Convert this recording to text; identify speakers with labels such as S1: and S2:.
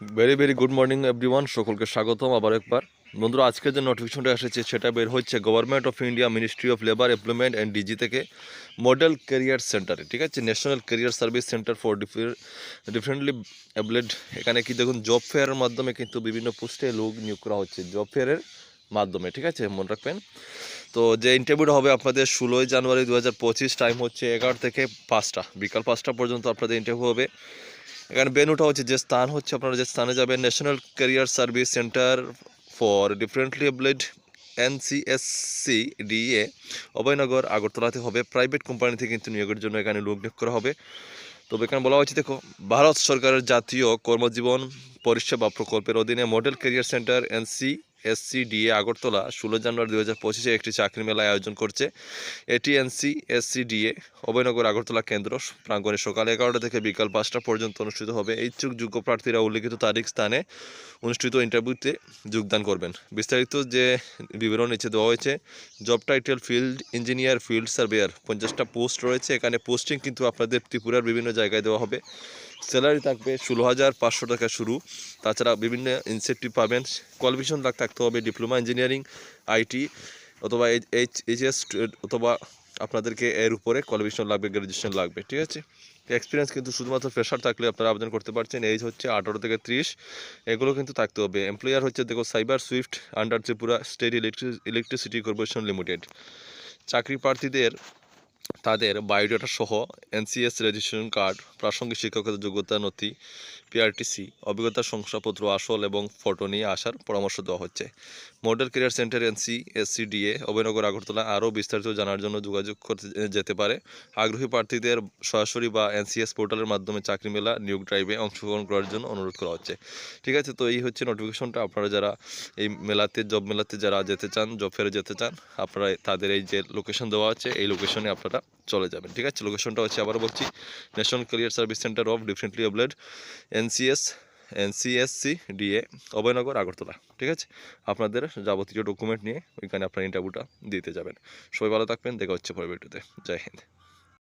S1: Very good morning everyone, সকলকে স্বাগতম আবার একবার। বন্ধুরা, আজকের যে নোটিফিকেশনটা এসেছে সেটা বের হচ্ছে government of India, ministry of labour, employment and DG থেকে মডেল ক্যারিয়ার সেন্টারে, ঠিক আছে, national career service centre for differently abled. এখানে কি দেখুন, জব ফেয়ারের মাধ্যমে কিন্তু বিভিন্ন পোস্টে লোক নিয়োগ করা হচ্ছে, জব ফেয়ারের মাধ্যমে, ঠিক আছে, মনে রাখবেন। তো যে ইন্টারভিউটা হবে আপনাদের 16ই জানুয়ারি 2025, টাইম হচ্ছে 11 থেকে 5টা, বিকাল 5টা পর্যন্ত আপনাদের ইন্টারভিউ হবে। এখানে বেনুটা হচ্ছে, যে স্থান হচ্ছে, আপনারা যে স্থানে যাবেন, national career service centre for differently abled, NCSC DA, Abhoynagar, আগরতলাতে হবে। প্রাইভেট কোম্পানি থেকে কিন্তু নিয়োগের জন্য এখানে লোক নিয়োগ করা হবে। তবে এখানে বলা হয়েছে, দেখো, ভারত সরকারের জাতীয় কর্মজীবন পরিষেবা প্রকল্পের অধীনে model career centre NCSCDA Agartala 16 জানুয়ারি 2025 একটি চাকরি মেলায় আয়োজন করছে। এটি NCSCDA অভয়নগর আগরতলা কেন্দ্র প্রাঙ্গণে সকাল 11টা থেকে বিকাল 5টা পর্যন্ত অনুষ্ঠিত হবে। ইচ্ছুক যোগ্য প্রার্থীরা উল্লিখিত তারিখ স্থানে অনুষ্ঠিত ইন্টারভিউতে যোগদান করবেন। বিস্তারিত যে বিবরণ নিচে দেওয়া হয়েছে। Job title field engineer, field surveyor, 50টা পোস্ট রয়েছে। এখানে পোস্টিং কিন্তু আপনাদের ত্রিপুরার বিভিন্ন জায়গায় দেওয়া হবে। স্যালারি থাকবে 16,500 টাকা শুরু। তাছাড়া বিভিন্ন ইনসেন্টিভ পাবেন। কোয়ালিফিকেশন থাকতে হবে ডিপ্লোমা ইঞ্জিনিয়ারিং, IT অথবা HS, অথবা আপনাদেরকে এর উপরে কোয়ালিফিকেশন লাগবে, গ্র্যাজুয়েশন লাগবে, ঠিক আছে। এক্সপিরিয়েন্স কিন্তু শুধুমাত্র ফ্রেশার থাকলে আপনারা আবেদন করতে পারছেন। এজ হচ্ছে 18 থেকে 30, এগুলো কিন্তু থাকতে হবে। এমপ্লয়ার হচ্ছে, দেখো, cyber Swift under Tripura state electricity corporation limited. চাকরি প্রার্থীদের তাদের বায়োডাটা সহ NCS রেজিস্ট্রেশন কার্ড, প্রাসঙ্গিক শিক্ষকতার যোগ্যতা নথি, PRTC, অভিজ্ঞতার শংসাপত্র, আসল এবং ফটো নিয়ে আসার পরামর্শ দেওয়া হচ্ছে। Model career centre NCSCDA Abhoynagar Agartala. আরও বিস্তারিত জানার জন্য যোগাযোগ করতে যেতে পারে। আগ্রহী প্রার্থীদের সরাসরি বা NCS পোর্টালের মাধ্যমে চাকরি মেলা নিয়োগ ড্রাইভে অংশগ্রহণ করার জন্য অনুরোধ করা হচ্ছে, ঠিক আছে। তো এই হচ্ছে নোটিফিকেশনটা। আপনারা যারা এই মেলাতে, জব মেলাতে যারা যেতে চান, জব ফেয়ারে যেতে চান, আপনারা তাদের এই যে লোকেশন দেওয়া আছে, এই লোকেশনে আপনারা চলে যাবেন, ঠিক আছে। লোকেশনটা হচ্ছে, আবার বলছি, national career service centre of differently abled, NCSCDA Abhoynagar Agartala, ঠিক আছে। আপনাদের যাবতীয় ডকুমেন্ট নিয়ে ওইখানে আপনার ইন্টারভিউটা দিতে যাবেন। সবাই ভালো থাকবেন, দেখা হচ্ছে পরবর্তীতে। জয় হিন্দ।